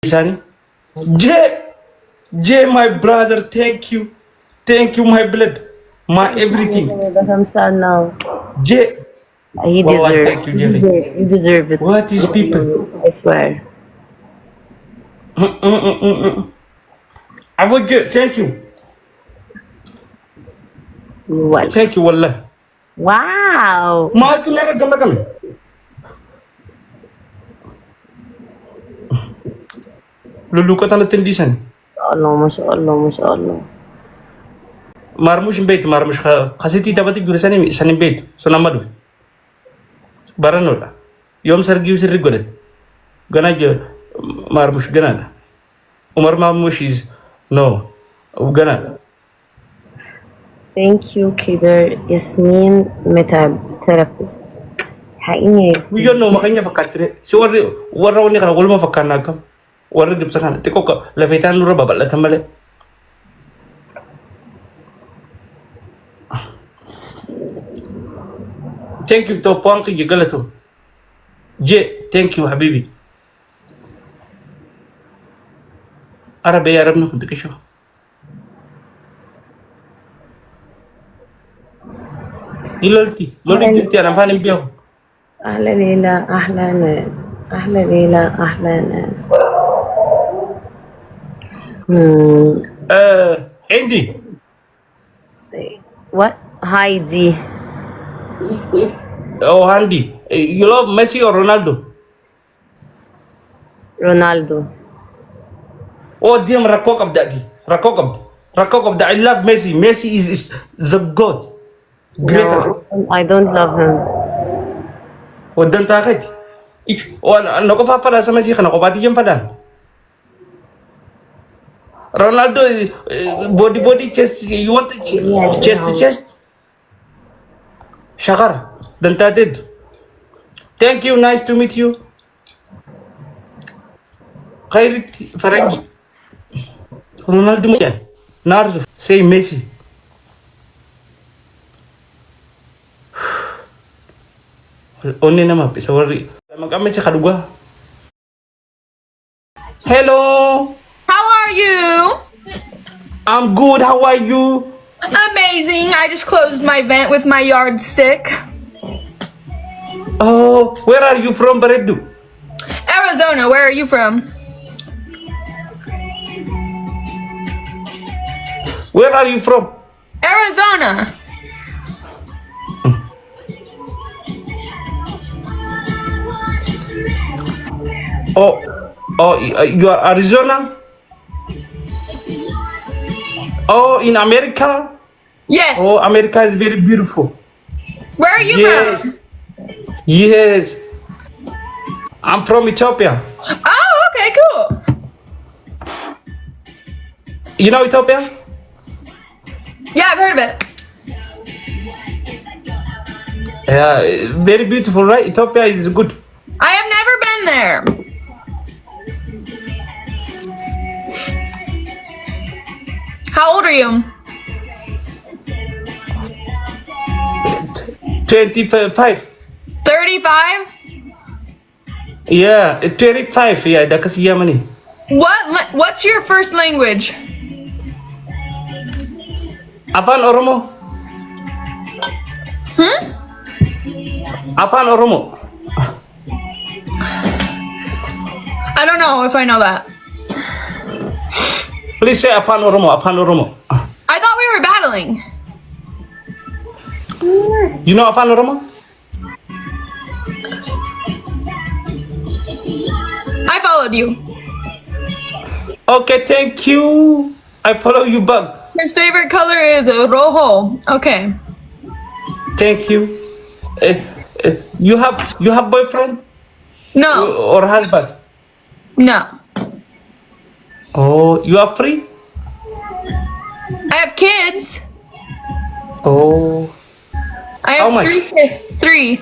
Isani. J, my brother, thank you. Thank you, my blood. My everything. I'm sad now. J. He Wallah, deserves. thank you, Jerry. You deserve it. What is people? I swear. I would get, thank you. What? Thank you, Wallah. Wow. Ma tunara ganda kami. Lulukat na tindisan. Allah, mashallah, mashallah. Marmush bait, marmush khasiti tabati gurisani sani bait. Sonamadu. Baranola. Yom sargi usir golet. Gana jo marmush gana. Umar marmush is no. Gana. Thank you, Kider Yasmin Metab therapist. حقيقي Yo no makanya fakatre. Si warra wani kana gulma fakana kam. Warra gibsa kana. Tiko ka la fetan nura babal la tambale. Thank you to Ponki Galato. J, thank you, Habibi. Arabi Arab no kunti kisho. Ilolti, lodi dirti ana fani biyo. أحلى ليلى أحلى ناس أحلى ليلى أحلى ناس. عندي. Say what? Heidi. Oh, Andy. You love Messi or Ronaldo? Ronaldo. Oh, damn, Rakokab daddy. Rakokab. I love Messi. Messi is the God. Greater. No, I don't love him. Wadan takit. Ano ko papala sa Messi kana ko pati yung padan. Ronaldo body chest. You want chest? Shakar. Dantated. Thank you. Nice to meet you. Khairit Farangi. Ronaldo mo yan. Nardo. Say Messi. One na mapi sa wari. Mag-amay sa kaduga. Hello. How are you? I'm good. How are you? Amazing. I just closed my vent with my yardstick. Oh, where are you from, Baredu? Arizona, where are you from? Where are you from? Arizona. You are Arizona? Oh, in America? Yes. Oh, America is very beautiful. Where are you Yes. from? Yes. I'm from Ethiopia. Oh, okay, cool. You know Ethiopia? Yeah, I've heard of it. Yeah, very beautiful, right? Ethiopia is good. I have never been there. How old are you? 25. 35? Yeah, 25. Yeah, da kasi Yemeni. What's your first language? Apaan Oromo? Apaan Oromo? I don't know if I know that. Please say apaan Oromo. I thought we were battling. You know apaan Oromo? I followed you. Okay, thank you. I follow you back. His favorite color is rojo. Okay. Thank you. You have boyfriend No. or husband? No. Oh, you are free? I have kids. Oh, I How have much? three.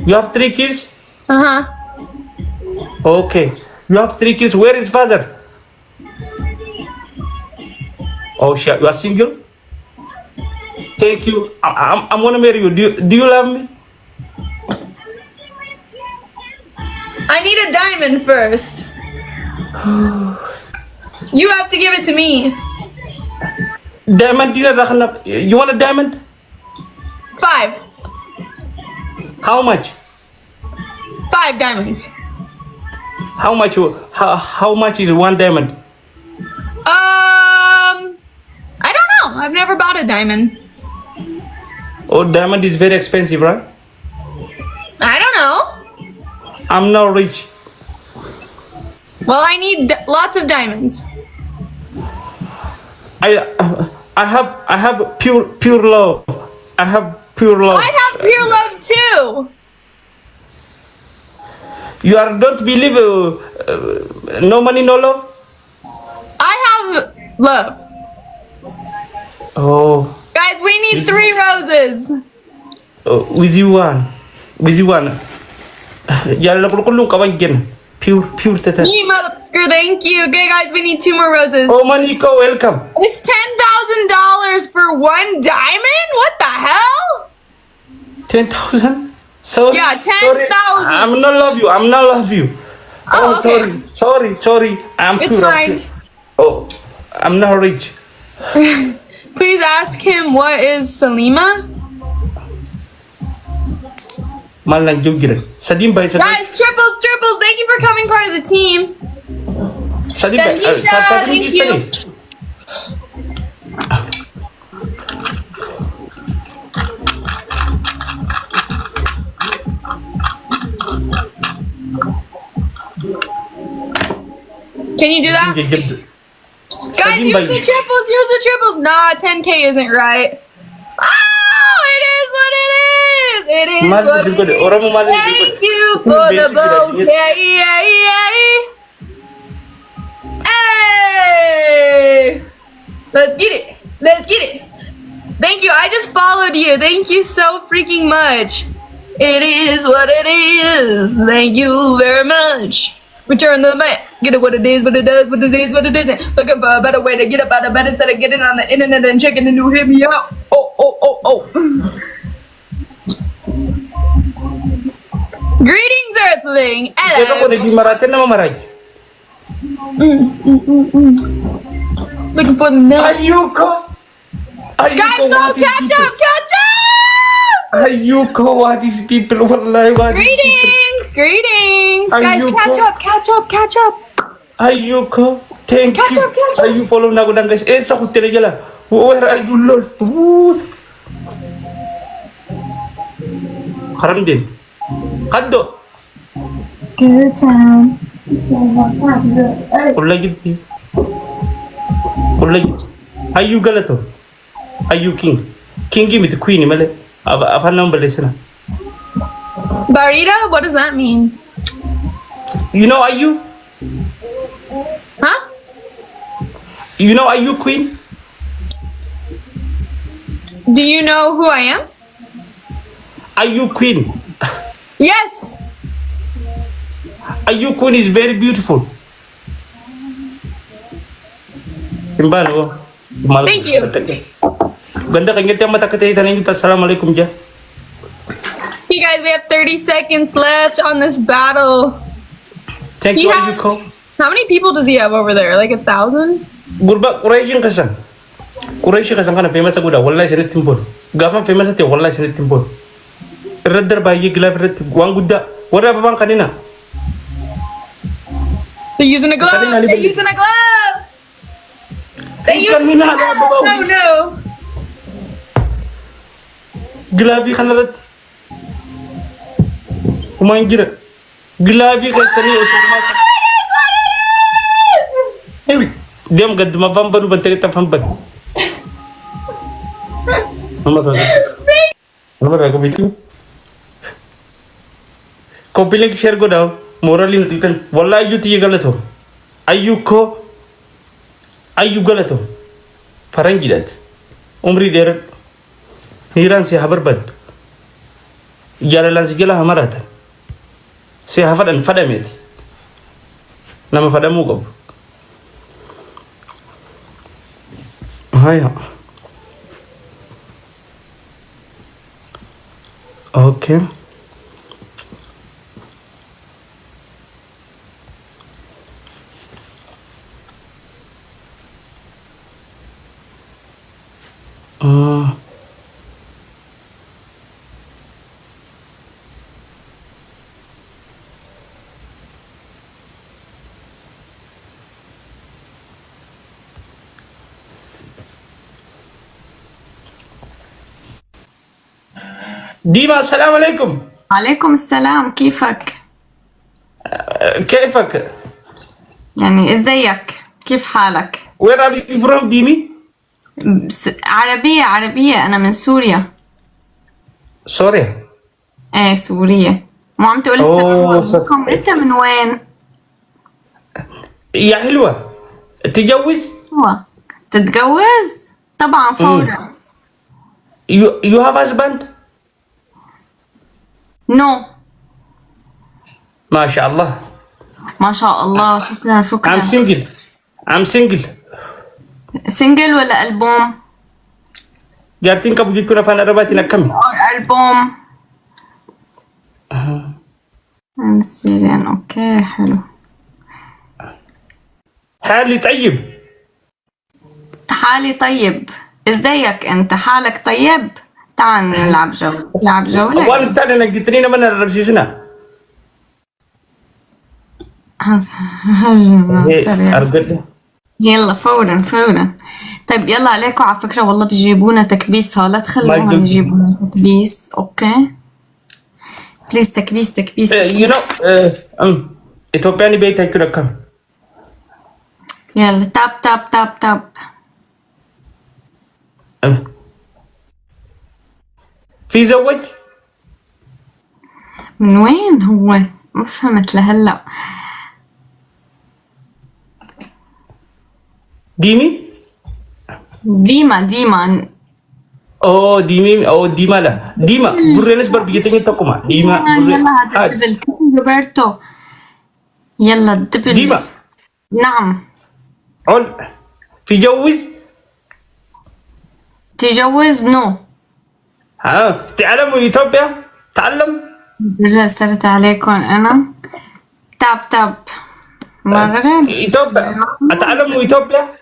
you have 3 kids? Uh-huh. Okay. You have 3 kids. Where is father? Oh, shit. You are single? Thank you. I'm gonna marry you. Do you love me? I need a diamond first. You have to give it to me. Diamond dinner rakhna. You want a diamond? 5. How much? 5 diamonds. How much? How much is one diamond? I don't know. I've never bought a diamond. Oh, diamond is very expensive, right? I don't know. I'm not rich. Well, I need lots of diamonds. I have pure love. I have pure love. I have pure love too. You are don't believe no money, no love. I have love. Oh, Guys, we need 3 roses. with you one. Yalla kullu kawan gen. Pure tata. Me, motherfucker, thank you. Okay, guys, we need 2 more roses. Oh, Maniko, welcome. It's $10,000 for 1 diamond? What the hell? 10,000. Sorry. Yeah, sorry. 10,000. I'm not love you. Oh, okay. Sorry. I'm It's pure. fine. Oh, I'm not rich. Please ask him what is Salima. Malang jogiran. Sadim bay sadim. Guys, triples. Thank you for coming part of the team. Sadim bay. Tanisha, thank you. Can you do that? Guys, use the triples. Nah, 10K isn't right. Oh, it is what it is. It is what it is. Thank you for the bouquet. Hey! Let's get it. Thank you. I just followed you. Thank you so freaking much. It is what it is. Thank you very much. Return the man. Get it what it is, what it does, what it is, what it isn't. Looking for a better way to get up out of bed instead of getting on the internet and checking the new hit me out. Oh. Greetings, Earthling. Hello. Looking for the nut. Guys, go catch up. Ayuko, what is people? Wallahi, what is people? Greetings. Guys, catch up. Ayuko, thank Catch you. up. Are you follow na gudang guys? Sa hotel jala. Where are you lost? Haram din. Kaddo. Good time. Ulagi. Ayu galato. Ayu king. King give me the queen male. Apa number lesson? Barita, what does that mean? You know Ayu? Huh? You know Ayu queen? Do you know who I am? Ayu queen. Yes. Ayu queen is very beautiful. Timbalo. Thank you. Ganda kanya tiyan matakatay tanin kita. Assalamualaikum ja. Hey guys, we have 30 seconds left on this battle. Thank you Ayuko. How many people does he have over there? Like 1,000? Gurba Quraishin kasan. Quraishi kasan kana famous aguda. Wallahi sinit timpol. Gafan famous ati wallahi sinit timpol. Redder bayi glove red wan gudda. Wara babang kanina. They're using a glove. Oh no. Glavi khanarat. Kumain gira. Glavi kasani usma. Hey, dem gad mabam banu bantari tafam bad. Nomor aku bitu. Copy link share go down. Morally natitan. Wallahi you tiye galat ho. Ayuko. Ayu galat ho. Farangi dat. Umri der. Niran se habar bad. Jalalan segala hamarat. Se hafadan fadamet. Nama fadamu gob. Haya. Okay. ديما السلام عليكم. عليكم السلام، كيفك؟ كيفك؟ يعني ازيك؟ كيف حالك؟ Where are you from ديمي؟ عربية، أنا من سوريا. سوريا. ايه سورية. مو عم تقول السلام عليكم؟ أنت من وين؟ يا حلوة تتجوز؟ تتجوز؟ طبعا فورا. You have husband؟ نو. ما شاء الله. ما شاء الله، شكرا شكرا. I'm single. سنجل ولا ألبوم؟ جارتين كابو جيكونا فانا رباتي نكمل. ألبوم. من سيريان، اوكي حلو. حالي طيب. حالي طيب. ازيك انت؟ حالك طيب؟ تعال نلعب جولة. وانا بتاعنا نقدرين من الرسيسنا. يلا فورا. طيب يلا عليكم. على فكرة والله بيجيبونا تكبيس، لا تخلوهم يجيبونا تكبيس. اوكي بليز تكبيس. You know إثيوبياني بيت هيك كم. يلا تاب. في زوج؟ من وين هو؟ ما فهمت لهلا. ديمي؟ ديما. اوه ديمي او ديما لا ديما برينس بربيتين تقوما ديما يلا هذا الدبل روبرتو. يلا الدبل ديما. نعم. عل في تجوز نو. تعلموا إثيوبيا؟ تعلم؟ رجع سرت عليكم أنا. تاب مغرب. إثيوبيا أتعلموا إثيوبيا؟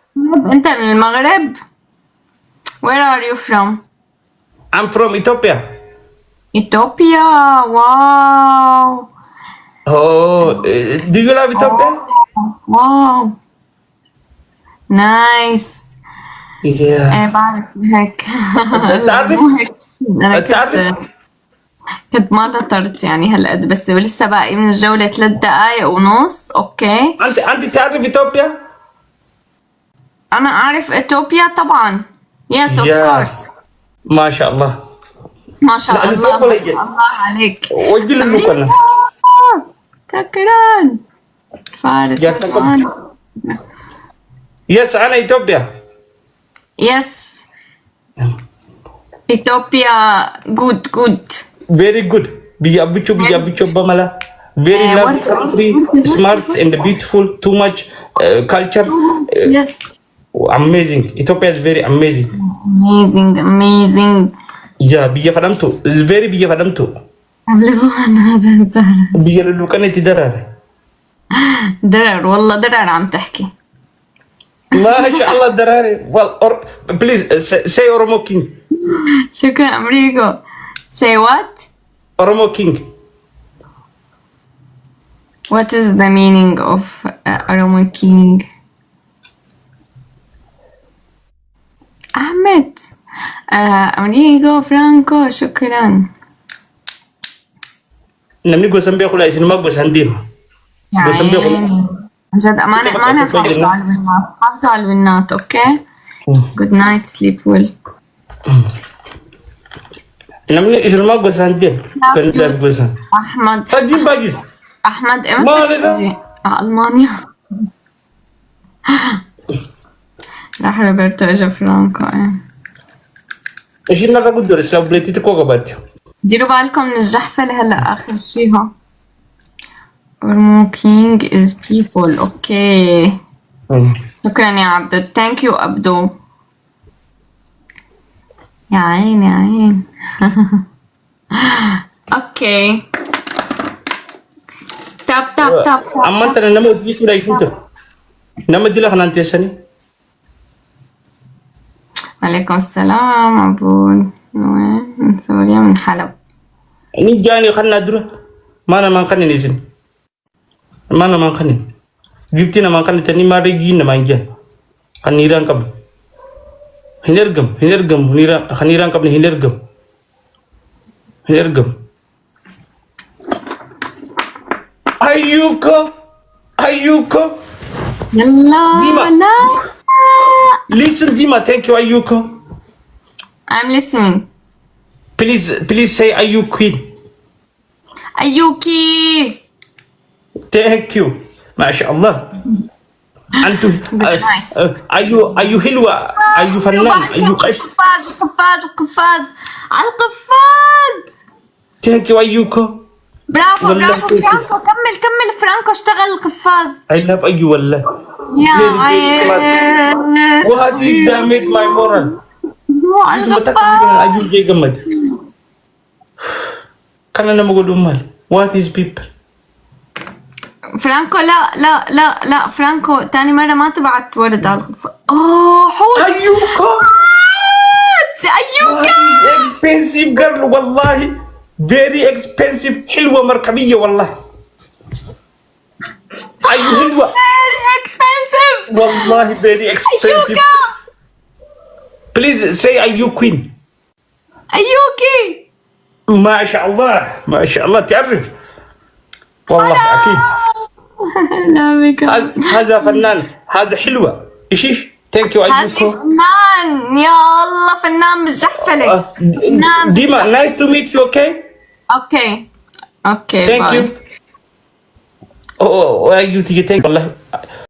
أنت من المغرب؟ Where are you from? I'm from Ethiopia. Ethiopia. Wow. Oh, do you love Ethiopia? Wow. Nice. Yeah. أنا بعرف هيك. تعرف؟ كنت ما دطرت يعني هالقد، بس لسه باقي من الجولة 3 دقايق ونص. اوكي. انت تعرف اثيوبيا؟ انا اعرف اثيوبيا طبعا. يس اوف كورس. ما شاء الله. ما شاء الله عليك. وجل المكنة. شكرا فارس. يس انا اثيوبيا. يس اثيوبيا. جود very good. بيجابيتشو بملا. very lovely country, smart and beautiful, too much culture. Yes. Amazing. Ethiopia is very amazing. Amazing. Yeah, بيجا فدمتو. It's very بيجا فدمتو. أبلغوان هذا زهر. بيجا لو كانت درر والله درر عم تحكي. ما شاء الله دراري. Well, please say Oromo King. شكرا أمريكو. Say what? Oromo King. What is the meaning of Oromo King? أحمد. أمريكو فرانكو شكرا. نمني قسم بيقول أيش ما قس هنديم. قسم بيقول. جد أمانة حافظوا على البنات. أوكي. Good night, sleep well. نمني إيش ما قس هنديم. كنت قسم. أحمد. صدق باجيز. أحمد إمتى تجي ألمانيا؟ راح روبرتو إجا فرانكو. إيش النقطة قدر إسلام بليتي تكوكا باتيو. ديروا بالكم من الجحفة هلا آخر شي ها. Oromo King is people. أوكي. شكرا يا عبدو. Thank you عبدو. يا عين. أوكي. تاب. أما أنت نما تجيك ولا يفوتك. نما دي لك نانتي سني. عليكم السلام عبود. من سوريا من حلب. ني جاني خلنا درا ما انا ما نخني نيزن ما انا ما نخني جبتينا ما نخني تاني ما رجينا ما نجان خنيران كم هنرجم هنيران خنيران كم هنرجم أيوكو يلا ديما. لا. listen Dima thank you Ayuko I'm listening. please say Ayu queen أيوكي. thank you ما شاء الله أنتم أيو حلوة أيو فنان أيو قش القفاز على القفاز. thank you Ayuko برافو والله فرانكو. كمل فرانكو اشتغل القفاز. I love أيو والله يا what is that make my moral على أنتم القفاز. متأكدين أيو جاي جمد كان أنا بقول أمال what is people فرانكو لا فرانكو تاني مرة ما تبعت ورد على القفاز. حوت. أيوكو أيوكا. what is expensive girl والله very expensive حلوة مركبية والله أيوة حلوة very expensive والله very expensive أيوكا. please say أيو queen أيوكي. ما شاء الله تعرف والله أكيد لا بك. هذا فنان هذا حلوة إيش thank you هذه أيوكو فنان يا الله فنان بالجحفلة. ديما nice to meet you okay اوكي thank باي. you أيو تيجي thank والله